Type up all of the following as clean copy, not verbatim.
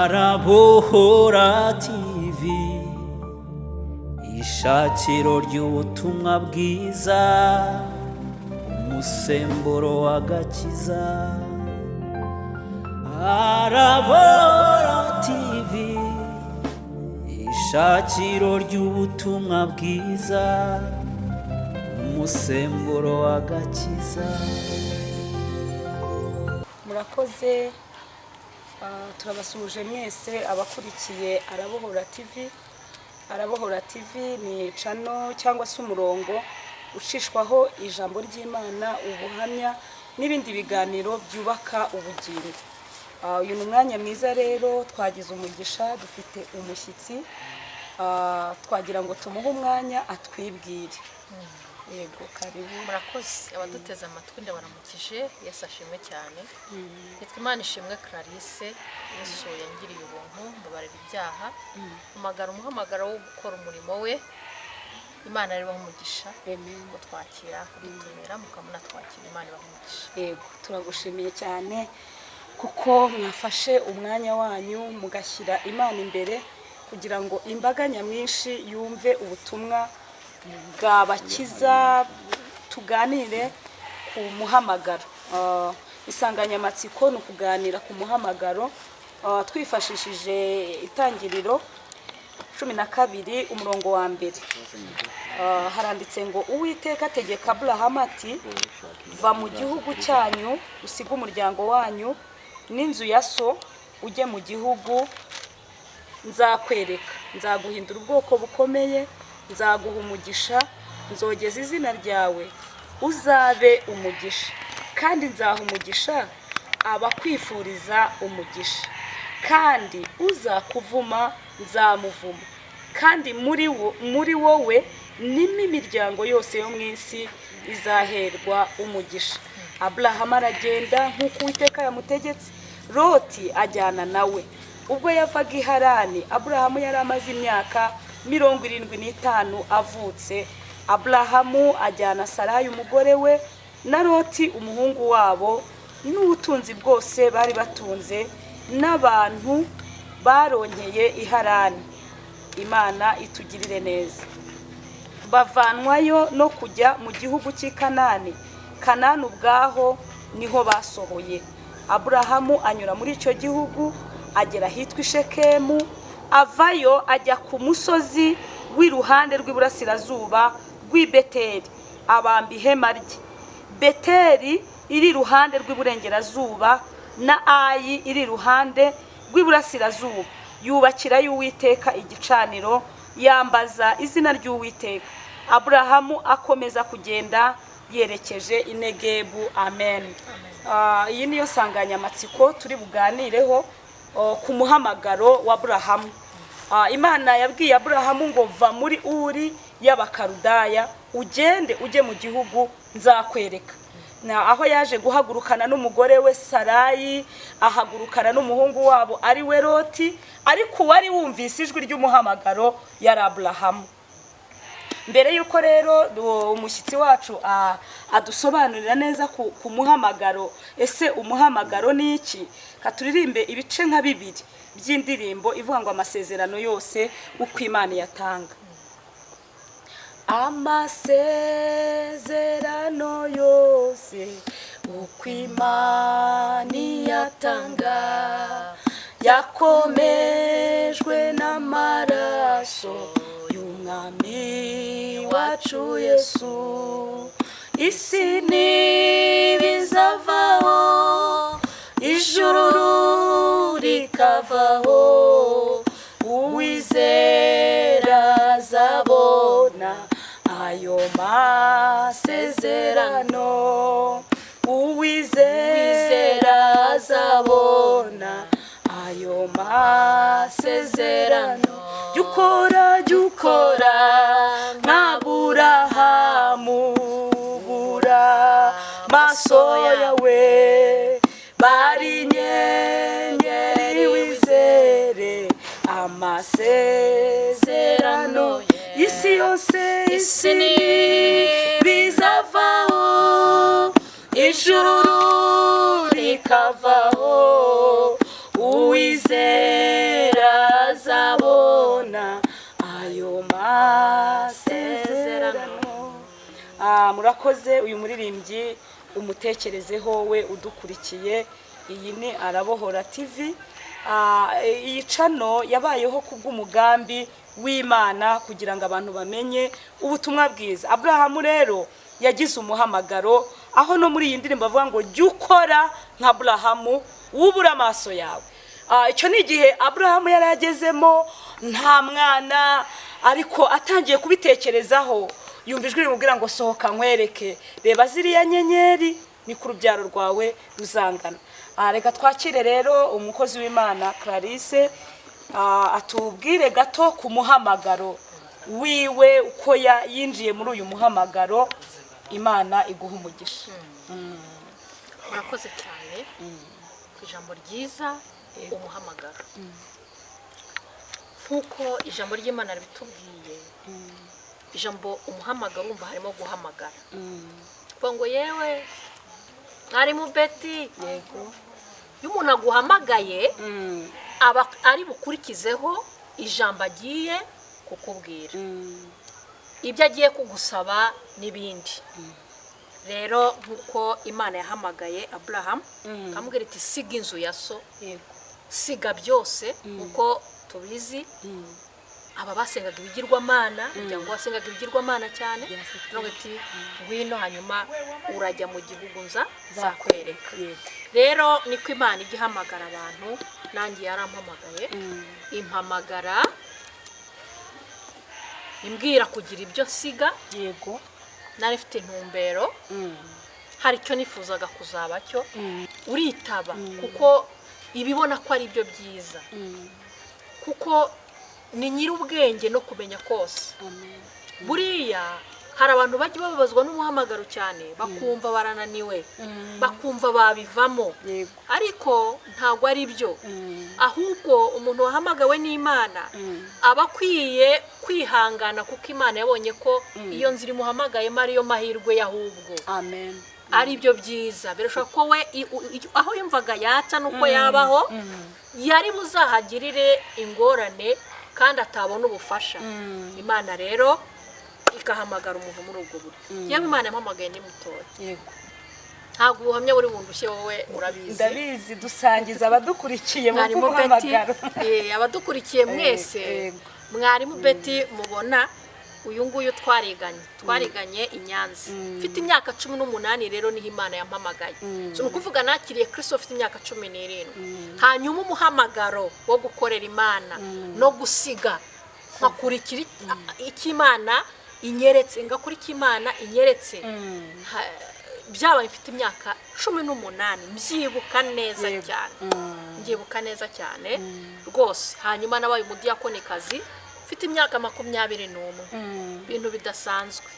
Arabohora TV, ishakiro ry'ubutumwa bwiza, umusemburo w'agakiza. Arabohora TV, ishakiro ry'ubutumwa bwiza, umusemburo w'agakiza. Murakoze. Turabasuhuje mwese abakurikiye Arabohora TV. Arabohora TV ni channel cyangwa se umurongo ucishwaho ijambo ry'Imana, ubuhamya n'ibindi biganiro byubaka ubugingo. Uyu ni umwanya mwiza rero, twagize umugisha, dufite umushyitsi, twagira ngo tumuhe umwanya atwibwire. Yego, karibu. Murakoze. Abaduteze amatwi ndabaramukije, Yesu ashimwe cyane. Nitwa Imanishimwe Clarisse. Yesu yangiriye ubuntu, mbabarira ibyaha, umuhamagaro wo gukora umurimo we. Imana ari umugisha. Amen. Ngo twakira kudutumira mukamuna twakira, Imana ibahe umugisha. Yego, turagushimiye cyane kuko mwafashe umwanya wanyu mugashyira Imana imbere kugira ngo imbaga nyamwinshi yumve ubutumwa bw'abakiza. Tuganire ku muhamagaro. Isanganyamatsiko ni ukuganira ku muhamagaro, twifashishije Itangiriro 12 umurongo wa mbere. Haranditse ngo Uwiteka ategeka Aburahamu ati, va mu gihugu cyanyu usiga umuryango wanyu n'inzu ya so, ujye mu gihugu nzakwereka. Nzaguhindura ubwoko bukomeye, nzaguha umugisha, nzogeza izina ryawe uzabe umugisha, kandi nzaha umugisha abakwifuriza umugisha, kandi uzakuvuma nzamuvuma, kandi muri wowe n'imiryango yose yo mu isi izaherwa umugisha. Aburahamu aragenda nk'uko Uwiteka yamutegetse, Loti ajyana nawe. Ubwo yavaga i Harani, Aburahamu yari amaze imyaka 75 avutse. Aburahamu ajyana Sarayi umugore we na Loti umuhungu wabo n'ubutunzi bwose bari batunze n'abantu baronkeye i Harani. Imana itugirire neza. Bavanwayo no kujya mu gihugu cy'i Kanani. Kanani ubwaho niho basohoye. Aburahamu anyura muri icyo gihugu, agera hitwa i Shekemu, avayo ajya ku musozi w'iruhande rw'iburasirazuba rw'i Beteli, abamba ihema rye. Beteli iri iruhande rw'iburengerazuba na Ayi iri iruhande rw'iburasirazuba. Yubakira y'Uwiteka igicaniro, yambaza izina ry'Uwiteka. Aburahamu akomeza kugenda yerekeje i Negebu. Amen. Iyi niyo sanganyamatsiko turi buganireho ku muhamagaro wa Aburahamu. Imana yabwiye Aburahamu ngo va muri Uri y'Abakarudaya ugende ujye mu gihugu nzakwereka. Aho yaje guhagurukana n'umugore we Sarayi, ahagurukana n'umuhungu wabo ari we Loti, ariko wari wumvise ijwi ry'umuhamagaro yari Aburahamu. Mbere yuko rero umushyitsi wacu adusobanurira neza ku muhamagaro, ese umuhamagaro ni iki, katuririmbe ibice nka 2 by'indirimbo ivuga ngo amasezerano yose uko Imana yatanga. Amasezerano yose uko Imana yatanga, yakomejwe n'amaraso y'Umwami wacu Yesu. Isi ntibizavaho, ijuru rikavaho, uwizera azabona ayo masezerano. Uwizera azabona ayo masezerano. Jukora nk'Aburahamu, bura maso yawe, bari inyenyeri wizere amasezerano. Isi yose bizavaho, ijuru rikavaho, uwizera murakoze. Uyu muririmbyi umutekerezeho we udukurikiye, iyi ni Arabohora TV. Iyi cano yabayeho kubw'umugambi w'Imana kugira ngo abantu bamenye ubutumwa bwiza. Aburahamu rero yagize umuhamagaro, aho no muri iyi ndirimbo bavuga ngo jya ukora nka Aburahamu wubura amaso yawe. Icyo ni igihe Aburahamu yari agezemo nta mwana, ariko atangiye kubitekerezaho yumva ijwi rimubwira ngo sohoka nkwereke, reba ziriya nyenyeri ni ku rubyaro rwawe ruzangana. Reka twakire rero umukozi w'Imana Clarisse atubwire gato ku muhamagaro wiwe, uko yinjiye muri uyu muhamagaro. Imana iguha umugisha. Murakoze cyane ku ijambo ryiza, umuhamagaro. Nkuko ijambo ry'Imana ribitubwiye, ijambo umuhamagaro umva harimo guhamagara. Ngo yewe mwarimu Betty, Yego. iyo umuntu aguhamagaye aba ari bukurikizeho ijambo agiye kukubwira, ibyo agiye kugusaba n'ibindi. Rero nkuko Imana yahamagaye Aburahamu akamubwira iti siga inzu ya so, siga byose, kuko tubizi aba basengaga ibigirwamana, umuryango wasengaga ibigirwamana cyane. None ati ngwino, hanyuma urajya mu gihugu nzakwereka. Rero niko Imana ijya ihamagara abantu. Nanjye yarampamagaye, impamagara imbwira kugira ibyo siga. Yego. Nari mfite intumbero, hari icyo nifuzaga kuzaba cyo. Uritaba kuko ibibona ko ari byo byiza, kuko ni nyir'ubwenge no kumenya kose. Buriya hari abantu bajya bababazwa n'umuhamagaro cyane, bakumva barananiwe, bakumva babivamo, ariko ntabwo ari byo. Ahubwo umuntu wahamagawe n'Imana aba akwiye kwihangana, kuko Imana yabonye ko iyo nzira imuhamagayemo ariyo mahirwe y'ahubwo. Amen. Ari byo byiza. Birashoboka ko we aho yumvaga yaca nuko yabaho yari buzahagirire ingorane kandi atabona ubufasha. Imana rero ikahamagara umuntu muri ubwo buryo. Yewe Imana yampamagaye ni mutoya. Yego. Ntabwo ubuhamya buri bundushye wowe urabizi. Ndabizi, dusangiza abadukurikiye mu Mwarimu muhamagaro. Betty, abadukurikiye mwese, Mwarimu Betty mubona uyu nguyu twariganye i Nyanza. Mfite imyaka 18 rero niho Imana yampamagaye. So ukuvuga nakiriye Kristo mfite imyaka 17. Hanyuma umuhamagaro wo gukorera Imana no gusiga nkakurikira ikimana inyeretse, ngakurikira Imana inyeretse. Byabaye mfite imyaka 18, mbyibuka neza cyane. Mbyibuka neza cyane rwose. Hanyuma nabaye umudiyakonikazi mfite imyaka 21, bintu bidasanzwe.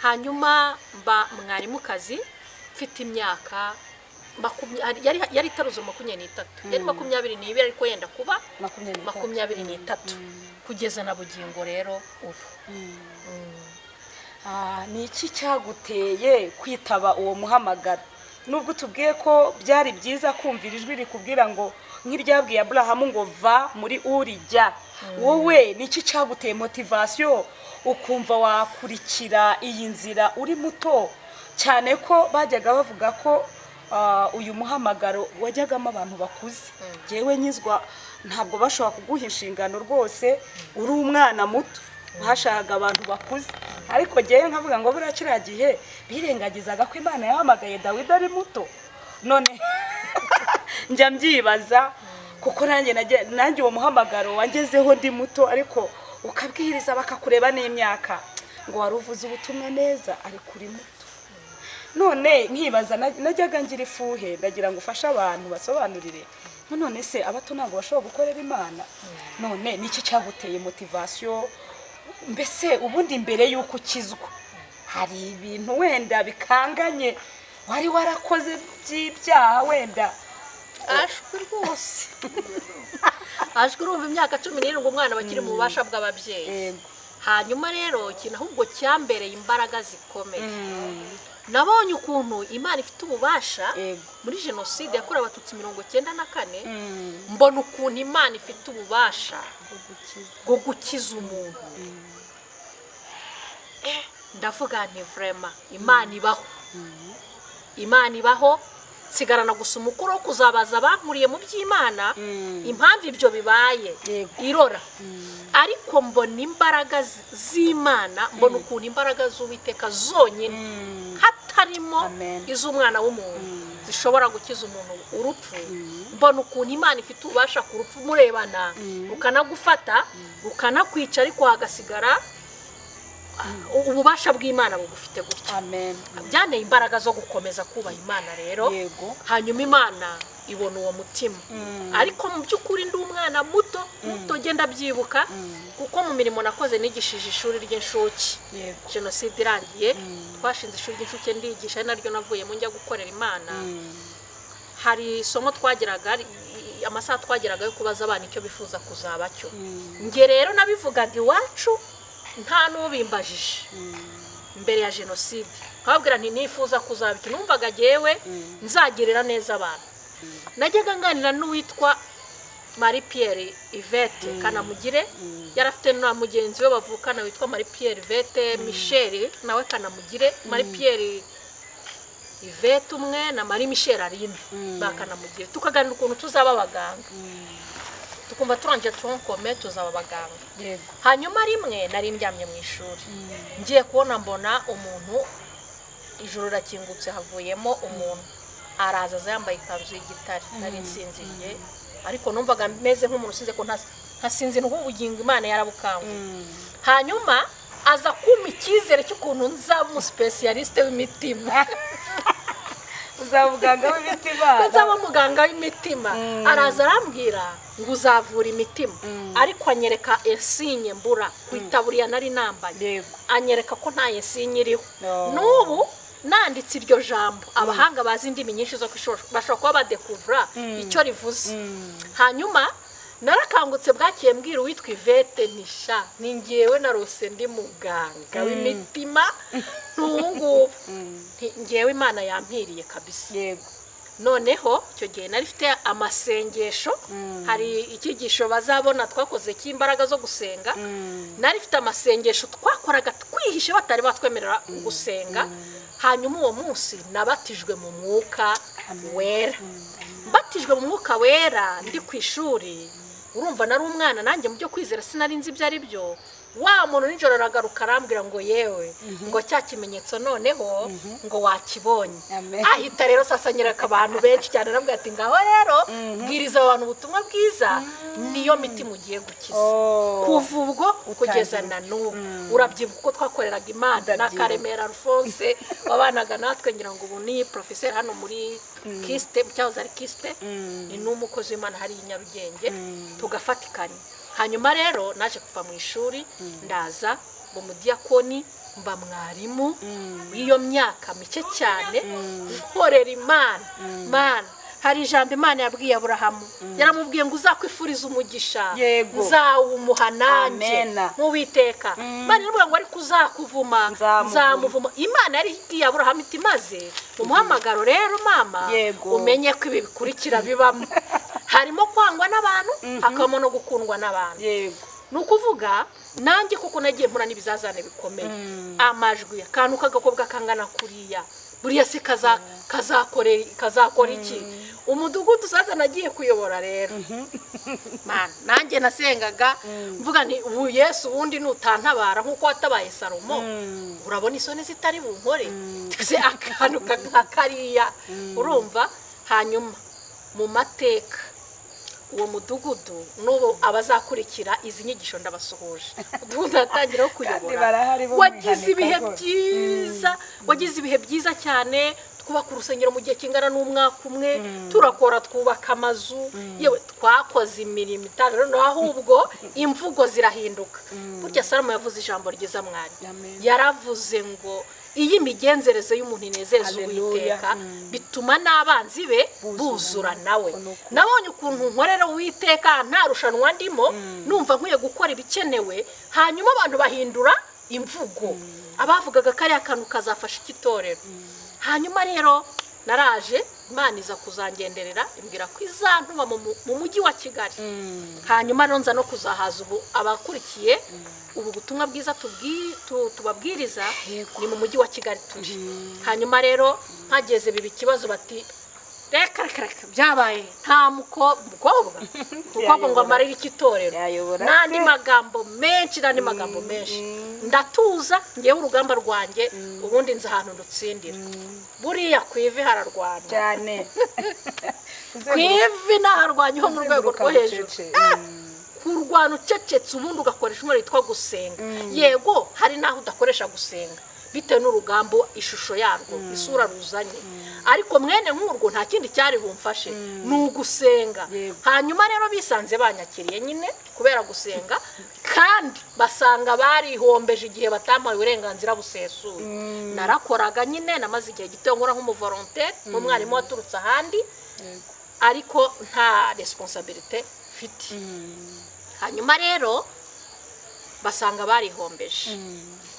Hanyuma mba mwarimukazi mfite imyaka yari itaruzo 23, yari 22 ariko yenda kuba 23 kugeza na bugingo rero ubu. Ni iki cyaguteye kwitaba uwo muhamagaro? Nubwo tubwiye ko byari byiza kumvira ijwi rikubwira ngo nk'iryabwiye Aburahamu ngo va muri urijya, wowe ni iki cyaguteye motivation ukumva wakurikira iyi nzira uri muto cyane, ko bajyaga bavuga ko uyu muhamagaro wajyagamo abantu bakuze? Jewe nyizwa ntabwo bashobora kuguha inshingano rwose uri umwana muto, hashakaga abantu bakuze. Ariko jewe nkavuga ngo buriya kiriya gihe birengagizaga ko Imana yahamagaye Dawidi ari muto. None njya mbyibaza, kuko nanjye uwo muhamagaro wangezeho ndi muto, ariko ukabwiriza bakakureba n'imyaka ngo wari uvuze ubutumwa neza ariko uri muto. None nkibaza, najyaga ngira ifuhe ndagira ngo ufashe abantu basobanurire, none se abato ntabwo bashobora gukorera Imana? None niki cyaguteye motivation? Mbese ubundi mbere yuko ukizwa hari ibintu wenda bikanganye wari warakoze by'ibyaha wenda? Ashwe rwose. Ashwe urumva imyaka 17 umwana bakiri mu bubasha bw'ababyeyi. Hanyuma rero ikintu ahubwo cyambereye imbaraga zikomeye, nabonye ukuntu Imana ifite ububasha muri jenoside yakorewe Abatutsi 1994. Mbona ukuntu Imana ifite ububasha bwo gukiza umuntu. ndavuga nti vrema imana ibaho imana ibaho sigarana gusa umukuru wo kuzabaza bankuriye mu by'Imana impamvu ibyo bibaye irora ariko mbona imbaraga z'Imana mbona ukuntu imbaraga z'Uwiteka zonyine hatarimo iz'umwana w'umuntu zishobora gukiza umuntu urupfu mbona ukuntu Imana ifite ubasha ku rupfu murebana ukanagufata ukanakwica ariko hagasigara ububasha bw'Imana bugufite gutya amen byane imbaraga zo gukomeza kubaha Imana rero hanyuma Imana ibona uwo mutima ariko mu by'ukuri ndi umwana muto genda byibuka kuko mu mirimo nakoze nigishije ishuri ry'inshuke jenoside irangiye twashinze ishuri ry'inshuke ndigisha naryo navuyemo njya gukorera Imana hari isomo twagiraga amasaha twagiraga yo kubaza abana icyo bifuza kuzaba cyo nge rero nabivugaga iwacu nta n'ubimbajije mbere ya jenoside nkababwira nti nifuza kuzaba iki numvaga jewe nzagirira neza abantu najyaga nganira n'uwitwa Marie Pierre Yvette Kanamugire yarafite na mugenzi we bavukana witwa Marie Pierre Yvette Michel nawe Kanamugire Marie Pierre Yvette umwe na Marie Michel Arine bakanamugire tukaganira ukuntu tuzaba abaganga tukumva turanje tunkome tuzaba abaganga hanyuma rimwe nari ndyamye mu ishuri ngiye kubona mbona umuntu ijoro rakingutse havuyemo umuntu araza yambaye ikanzu y'igitare nari nsinziriye ariko numvaga meze nk'umuntu usinze ko ntasinzi n'ubugingo Imana yarabukanga hanyuma aza kuma icyizere cy'ukuntu nza mu specialiste w'imitima uzabuganga w'imitima nzaba muganga w'imitima araza arambwira ngo uzavura imitima ariko anyereka esinye mbura ku itaburiya nari nambaye anyereka ko nta esinye iriho n'ubu nanditse iryo jambo abahanga bazi indimi nyinshi zo kwishora bashobora kuba badekuvura icyo rivuze hanyuma narakangutse bwakiye mbwira uwitwa Yvette nisha ningewe narose ndi muganga w'imitima ntungubu ngewe Imana yampiriye kabisa noneho icyo gihe nari mfite amasengesho hari ikigisho bazabona twakoze cy'imbaraga zo gusenga nari mfite amasengesho twakoraga twihishe batari batwemerera gusenga hanyuma uwo munsi nabatijwe mu mwuka wera mbatijwe mu mwuka wera ndi ku ishuri urumva nari umwana nanjye mu byo kwizera sinari nzi ibyo ari byo wa muntu nijoro aragaruka arambwira ngo yewe ngo cya kimenyetso noneho ngo wakibonye ahita rero sasa nyereka abantu benshi cyane arambwira ati ngaho rero bwiriza abantu ubutumwa bwiza niyo miti mugiye gukiza kuva ubwo kugeza na n'ubu urabyibuka uko twakoreraga Imana na Karemera Alphonse wabanaga natwe ngira ngo ubu ni professeur hano muri Kiste cyahoze ari Kiste ni n'umukozi w'Imana hari i Nyarugenge tugafatikanya hanyuma rero naje kuva mu ishuri ndaza mu mudiyakoni mba mwarimu w'iyo myaka mike cyane nkorera Imana hari ijambo Imana yabwiye Aburahamu yaramubwiye ngo uzakwifuriza umugisha nzawumuha nanjye nk'Uwiteka Imana ivuga ngo ariko uzakuvuma nzamuvuma Imana yari igiye Aburahamu iti maze umuhamagaro rero mama umenye ko ibi bikurikira bibamo harimo kwangwa n'abantu hakamo no gukundwa n'abantu nukuvuga nanjye kuko nagiye mpura n'ibizazane bikomeye amajwi akantu kagakobwa kangana kuriya buriya se kazakora iki umudugudu sasa nagiye kuyobora rero mana nanjye nasengaga mvuga nti ubu Yesu wundi nutantabara nkuko watabaye Salomo urabona isoni zitari bunkore tse akantu kakariya urumva hanyuma mu mateka uwo mudugudu n'ubu abazakurikira izi nyigisho ndabasuhuje umudugudu atangira kuyobora wagize ibihe byiza cyane twubaka urusengero mu gihe kingana n'umwaka umwe turakora twubaka amazu yewe twakoze imirimo itanu no ahubwo imvugo zirahinduka burya Salomo yavuze ijambo ryiza mwari yaravuze ngo iyi migenzereze y'umuntu inezeza Uwiteka bituma n'abanzi be buzura nawe nabonye ukuntu nkorera Uwiteka nta rushanwa ndimo numva nkwiye gukora ibikenewe hanyuma abantu bahindura imvugo abavugaga kari akantu kazafasha ikitorero hanyuma rero naraje Imana iza kuzangenderera imbwira ko izantuma mu mujyi wa Kigali. Hanyuma rero nza no kuzahaza ubu abakurikiye ubu butumwa bwiza tubabwiriza ni mu mujyi wa Kigali turi. Hanyuma rero hageze bibi kibazo bati reka byabaye nta mukobwa ngo amarire ikitorero n'andi magambo menshi ndatuza ngewe urugamba rwanjye ubundi nzi ahantu ndutsindira buriya ku ivi hararwana cyane ku ivi naharwanyeho mu rwego rwo hejuru kurwana ucecetse ubundi ugakoresha umuriro witwa gusenga. Yego hari naho udakoresha gusenga bitewe n'urugamba ishusho yarwo isura ruzanye, ariko mwene nk'urwo nta kindi cyari bumfashe ni ugusenga. Hanyuma rero bisanze banyakiriye nyine kubera gusenga, kandi basanga barihombeje igihe batampaye uburenganzira busesuye. Narakoraga nyine, namaze igihe gito nkora nk'umuvolontaire nk'umwarimu waturutse ahandi, ariko nta responsabilité mfite. Hanyuma rero basanga barihombeje.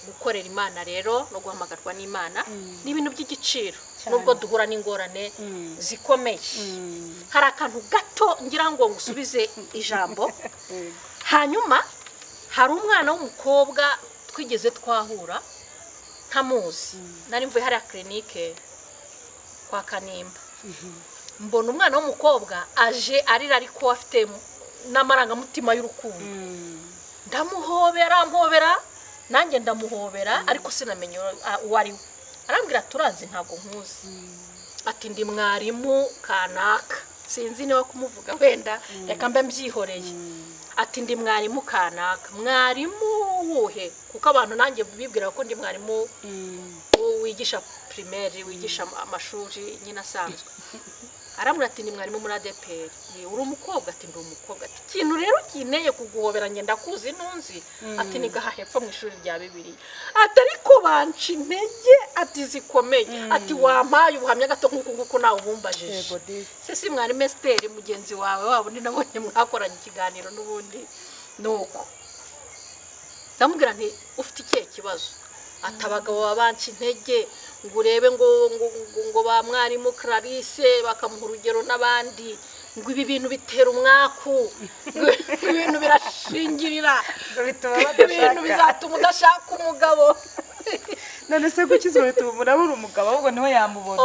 Gukorera Imana rero no guhamagarwa n'Imana ni ibintu by'igiciro, nubwo duhura n'ingorane zikomeye. Hari akantu gato ngira ngo ngusubize ijambo. Hanyuma hari umwana w'umukobwa twigeze twahura ntamuzi, nari mvuye hari clinique kwa Kanimba. Mbona umwana w'umukobwa aje arira ariko afite n'amarangamutima y'urukundo. Ndamuhobera nanjye ndamuhobera, ariko sinamenye uwo ari we. Arambwira turanzi ntabwo nkuzi. Ati ndi mwarimu kanaka, sinzi niba kumuvuga wenda reka mbe mbyihoreye. Ati ndi mwarimu kanaka. Mwarimu wuhe? Kuko abantu nanjye bibwira ko ndi mwarimu wigisha primaire, wigisha amashuri nyine asanzwe. Arambwira ati ni mwarimu muri ADPR. Uri umukobwa? Ati ndi umukobwa. Ati ikintu rero kineye kuguhobera ngenda kuzi ntunzi. Ati ni gaha hepfo mu ishuri rya Bibiliya. Ati ariko banci intege, ati zikomeye. Ati wampaye ubuhamya gato nk'uko nawe ubumbajije. Si mwarimu Esther mugenzi wawe wabo ni nabonye mwakoranye ikiganiro n'ubundi nuko. Ndamubwira nti ufite ikihe kibazo? Ati abagabo babanci intege ngo urebe ngo ba mwarimu Clarisse bakamuha urugero n'abandi, ngo ibi bintu bitera umwaku, ibintu birashingirira, ibintu bizatuma udashaka umugabo. None se gukizwa bituma murabura umugabo ahubwo niho yamubona.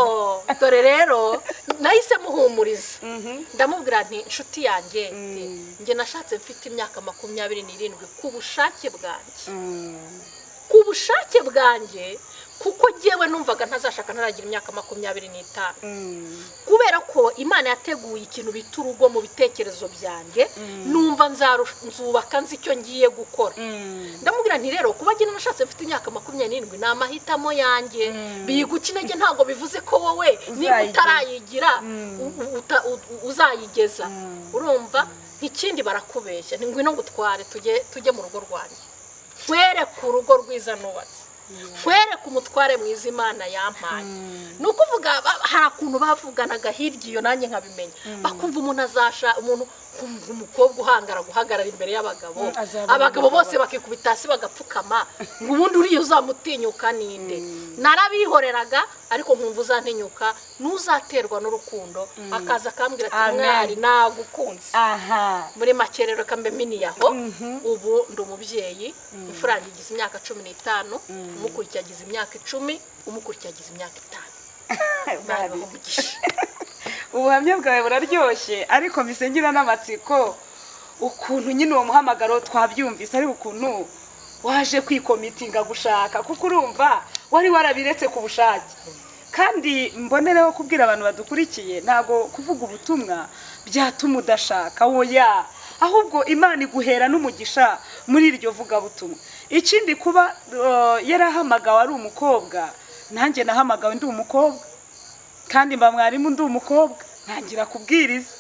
Dore rero nahise muhumuriza. Ndamubwira nti inshuti yanjye njye nashatse mfite imyaka 27 ku bushake bwanjye. Ku bushake bwanjye, kuko jewe numvaga ntazashaka ntaragira imyaka 25. Kubera ko Imana yateguye ikintu biturugo mu bitekerezo byanjye, numva nzubaka nzi icyo ngiye gukora. Ndamubwira nti rero kuba gina nashatse mfite imyaka 27 ni amahitamo yanjye. Bigukinege ntago bivuze ko wowe niba utarayigira uzayigeza. Urumva ikindi barakubeshya, ngwino ngutware tujye mu rugo rwanjye. Kwere ku rugo rwiza nubatse, kwere ku mutware mwiza Imana yampaye. Nukuvuga hari akuntu bavuganaga hirya iyo nanjye nkabimenya. Bakumva umuntu azasha umuntu umukobwa guhagarara imbere y'abagabo, abagabo bose bakikubita hasi bagapfukama, ngo ubundi uriyo uzamutinyuka ninde. Narabihoreraga, ariko nkumva uzantinyuka nuzaterwa n'urukundo, akaza kambwira ati mwari nagukunze. Muri makerero kambe miniyaho. Ubu ndi umubyeyi, imfura ngize imyaka 15, umukurikiye agize imyaka 10, umukurikiye agize imyaka 5. Ubuhamya bwawe buraryoshye, ariko bisengira n'amatsiko ukuntu nyine uwo muhamagaro twabyumvise, ari ukuntu waje kwikomitinga gushaka, kuko urumva wari warabiretse ku bushake. Kandi mbonereho kubwira abantu badukurikiye, ntago kuvuga ubutumwa byatuma udashaka, oya, ahubwo Imana iguhera n'umugisha muri iryo vuga butumwa. Ikindi kuba yarahamagawe ari umukobwa, nanjye nahamagawe ndi umukobwa, kandi mba mwarimu ndi umukobwa, ntangira kubwiriza.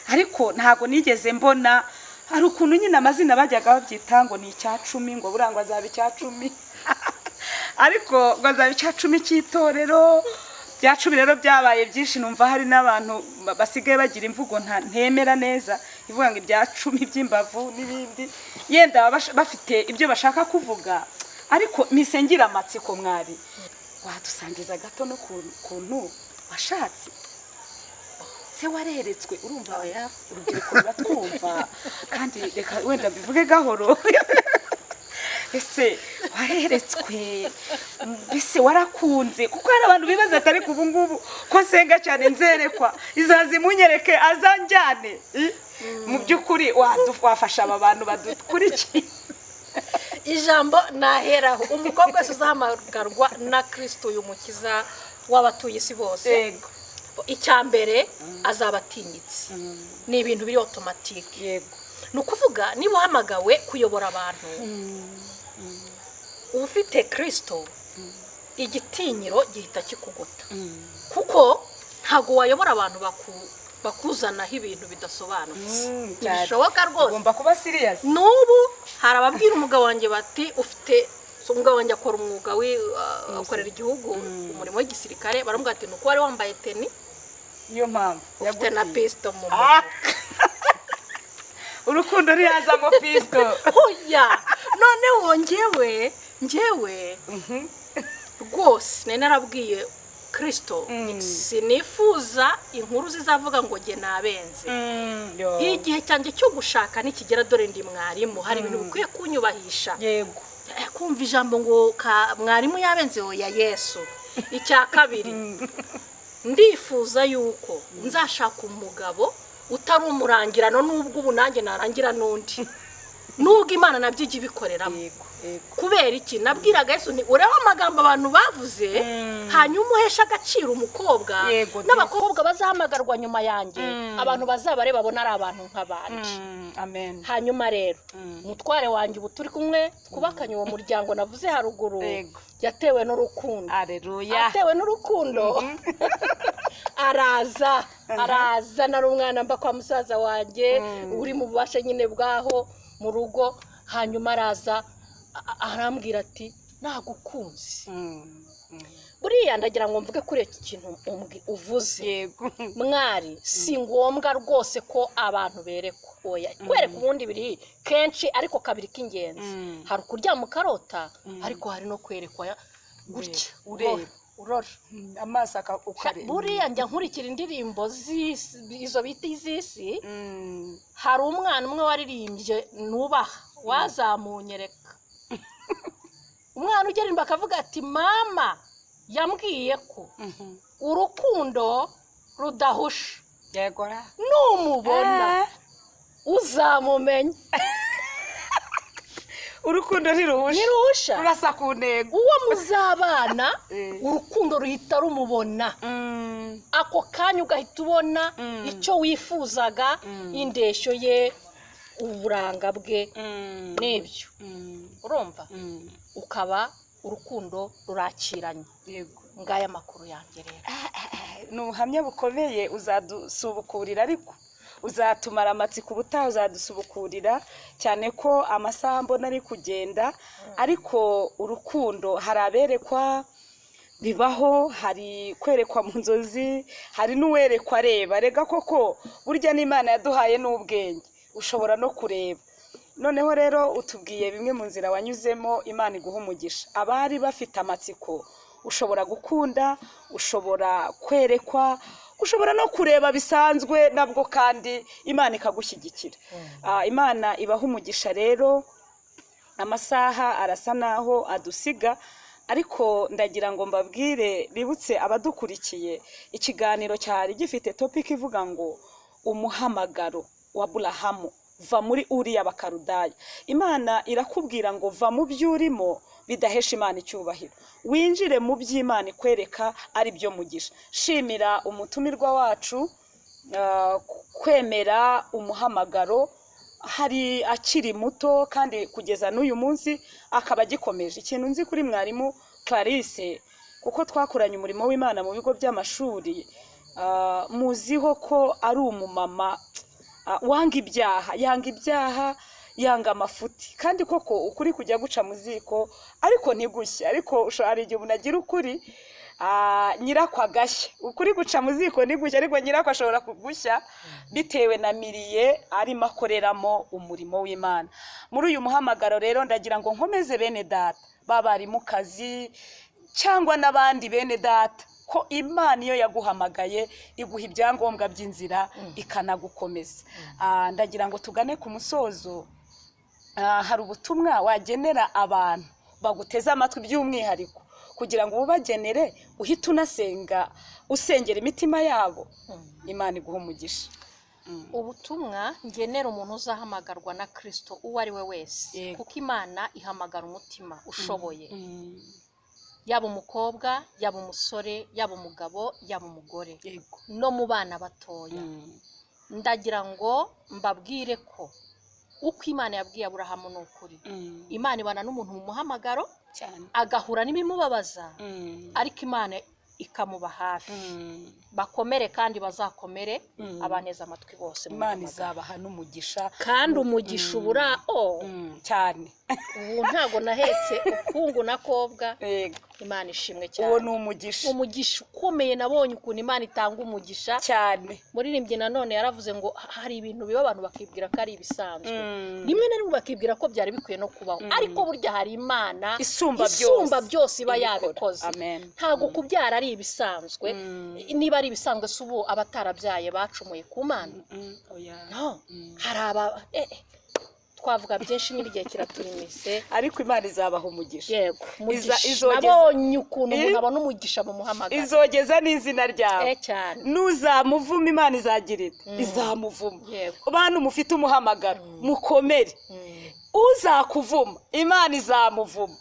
Ariko ntago nigeze mbona hari ukuntu nyine amazina bajyaga babyita ngo ni icyacumi, ngo burangwa azaba icyacumi. Ariko ngo azaba icyacumi cy'itorero. Bya 10 rero byabaye byinshi, numva hari n'abantu basigaye bagira imvugo ntemera neza, ivuga ngo ibya 10 by'imbavu n'ibindi, yenda bafite ibyo bashaka kuvuga. Ariko misengira amatsiko mwari wadusangiza gato no kuntu washatse. se wareretswe urumva urubyiruko ruratwumva kandi reka wenda mbivuge gahoro ese wareretswe mbese warakunze kuko hari abantu bibaza atari ku ngubu ko nsenga cyane nzerekwa izazimunyereke azanjyane mu by'ukuri wafasha aba bantu badukurikiye ijambo naheraho umukobwa wese uzahamagarwa na Kristo uyu mukiza w'abatuye isi bose icya mbere azaba atinyitse ni ibintu biri automatique yego ni ukuvuga niba uhamagawe kuyobora abantu ufite Kristo igitinyiro gihita kikugota kuko ntago wayobora abantu bakuzanaho ibintu bidasobanutse bishoboka rwose ugomba kuba serious n'ubu hari ababwira umugabo wanjye bati ufite umugabo wanjye akora umwuga akorera igihugu umurimo w'igisirikare baramubwira ati nuko wari wambaye teni niyo mpamvu ufite na pisto mu urukundo rihazamo pisto oya noneho njyewe rwose nari narabwiye Kristo sinifuza inkuru zizavuga ngo nge nabenze igihe cyanjye cyo gushaka nikigera dore ndi mwarimu hari ibintu bikwiye kunyubahisha yego kumva ijambo ngo mwarimu yabenze oya Yesu icya kabiri ndifuza yuko nzashaka umugabo utari umurangirano n'ubwo ubu nanjye narangira n'undi nubwo Imana nabyo ijya ibikoreramo kubera iki nabwiraga Yesu ni ureba amagambo abantu bavuze hanyuma umuhesha agaciro umukobwa n'abakobwa bazahamagarwa nyuma yanjye abantu bazabare babona ari abantu nk'abandi amen hanyuma rero mutware wanjye ubu turi kumwe twubakanye uwo muryango navuze haruguru yatewe n'urukundo haleluya atewe n'urukundo araza nari umwana mba kwa musaza wanjye uri mu bubasha nyine bwaho mu rugo hanyuma araza arambwira ati nagukunze buriya ndagira ngo mvuge kuri iki kintu uvuze mwari si ngombwa rwose ko abantu berekwa oya kwereka ubundi biri kenshi ariko kabiri k'ingenzi hari kuryama ukarota ariko hari no kwerekwa gutya urora amaso ukareba buriya njya nkurikira indirimbo izo bita iz'isi hari umwana umwe waririmbye nubaha wazamunyereka umwana ugerimba akavuga ati mama yambwiye ko urukundo rudahusha yegora numubona uzamumenya urukundo ntiruhusha rurasa ku ntego uwo muzabana urukundo ruhita rumubona ako kanya ugahita ubona icyo wifuzaga indeshyo ye uburanga bwe n'ibyo urumva ukaba urukundo rurakiranye yego ngaya makuru yanjye rero ni ubuhamya bukomeye uzadusubukurira ariko uzatumara amatsiko ubutaha uzadusubukurira cyane ko amasaha mbona ari kugenda ariko urukundo hari aberekwa bibaho hari kwerekwa mu nzozi hari n'uwerekwa areba rega koko burya n'Imana yaduhaye n'ubwenge ushobora no kureba noneho rero utubwiye bimwe mu nzira wanyuzemo Imana iguha umugisha abari bafite amatsiko ushobora gukunda ushobora kwerekwa ushobora no kureba bisanzwe nabwo kandi Imana ikagushyigikira Imana ibaha umugisha rero amasaha arasa naho adusiga ariko ndagira ngo mbabwire bibutse abadukurikiye ikiganiro cyari gifite topic ivuga ngo umuhamagaro wa Aburahamu va muri Uriya Bakarudaya Imana irakubwira ngo va mu byurimo bidahesha Imana icyubahiro winjire mu by'Imana ikwereka ari byo mugisha shimira umutumirwa wacu kwemera umuhamagaro hari akiri muto kandi kugeza n'uyu munsi akaba gikomeje ikintu nzi kuri mwarimu Clarisse kuko twakoranye umurimo w'Imana mu bigo by'amashuri muziho ko ari umumama wanga ibyaha yanga amafuti kandi koko ukuri kujya guca mu ziko ariko ntigushye ariko hari igihe unagira ukuri nyirako agashya ukuri guca mu ziko ntigushye ariko nyirako ashobora kugushya bitewe na miriye arimo akoreramo umurimo w'Imana muri uyu muhamagaro rero ndagira ngo nkomeze bene data babari mu kazi cyangwa n'abandi bene data ko Imana iyo yaguhamagaye iguha ibyangombwa by'inzira ikanagukomeza. Ndagira ngo tugane ku musozo. Hari ubutumwa wagenera abantu baguteze amatwi by'umwihariko kugira ngo ubagenere uhite unasenga usengera imitima yabo, Imana iguha umugisha. Ubutumwa ngenera umuntu uzahamagarwa na Kristo uwo ari we wese, kuko Imana ihamagara umutima ushoboye, yaba umukobwa, yaba umusore, yaba umugabo, yaba umugore, no mu bana batoya. Ndagira ngo mbabwire ko uko Imana yabwiye Aburahamu ni ukuri. Imana ibana n'umuntu mu muhamagaro agahura n'ibimubabaza, ariko Imana ikamuba hafi. Bakomere kandi bazakomere, abaneza amatwi bose. Imana izabaha n'umugisha, kandi umugisha ubura cyane. Ubu ntago nahetse ukungu na kobwa. Imana ishimwe cyane. Uwo ni umugisha, umugisha ukomeye. Nabonye ukuntu Imana itanga umugisha cyane. Muririmbyi nanone yaravuze ngo hari ibintu biba abantu bakibwira ko ari ibisanzwe, rimwe na rimwe bakibwira ko byari bikwiye no kubaho, ariko burya hari Imana isumba byose iba yabikoze. Ntago kubyara ari ibisanzwe. Niba ari ibisanzwe se ubu abatarabyaye bacumuye ku Mana? No, hari twavuga byinshi n'igihe kiraturimise, ariko Imana izabaha umugisha. Yego, nabonye ukuntu umuntu abona umugisha mu muhamagaro. Izogeza n'izina ryawe cyane. Nuzamuvuma Imana izagira ite? Izamuvuma. Abantu mufite umuhamagaro mukomere. Uzakuvuma Imana izamuvuma.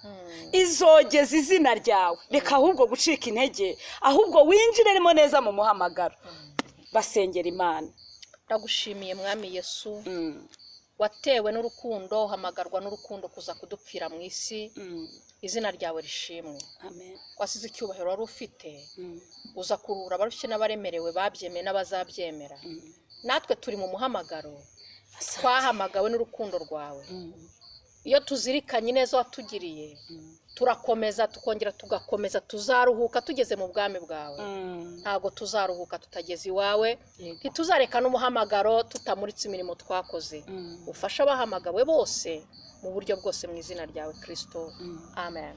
Izogeza izina ryawe. Reka ahubwo gucika intege, ahubwo winjiremo neza mu muhamagaro. Basengera Imana. Ndagushimiye Mwami Yesu, watewe n'urukundo, uhamagarwa n'urukundo kuza kudupfira mu isi. Izina ryawe rishimwe. Wasize icyubahiro wari ufite, uza kurura abarushye n'abaremerewe, babyemeye n'abazabyemera. Natwe turi mu muhamagaro, twahamagawe n'urukundo rwawe. Iyo tuzirikanye neza watugiriye, turakomeza tukongera tugakomeza, tuzaruhuka tugeze mu bwami bwawe. Ntago tuzaruhuka tutageze iwawe, ntituzareka n'umuhamagaro tutamuritse imirimo twakoze. Ufasha abahamagawe bose mu buryo bwose mu izina ryawe Kristo. Amen.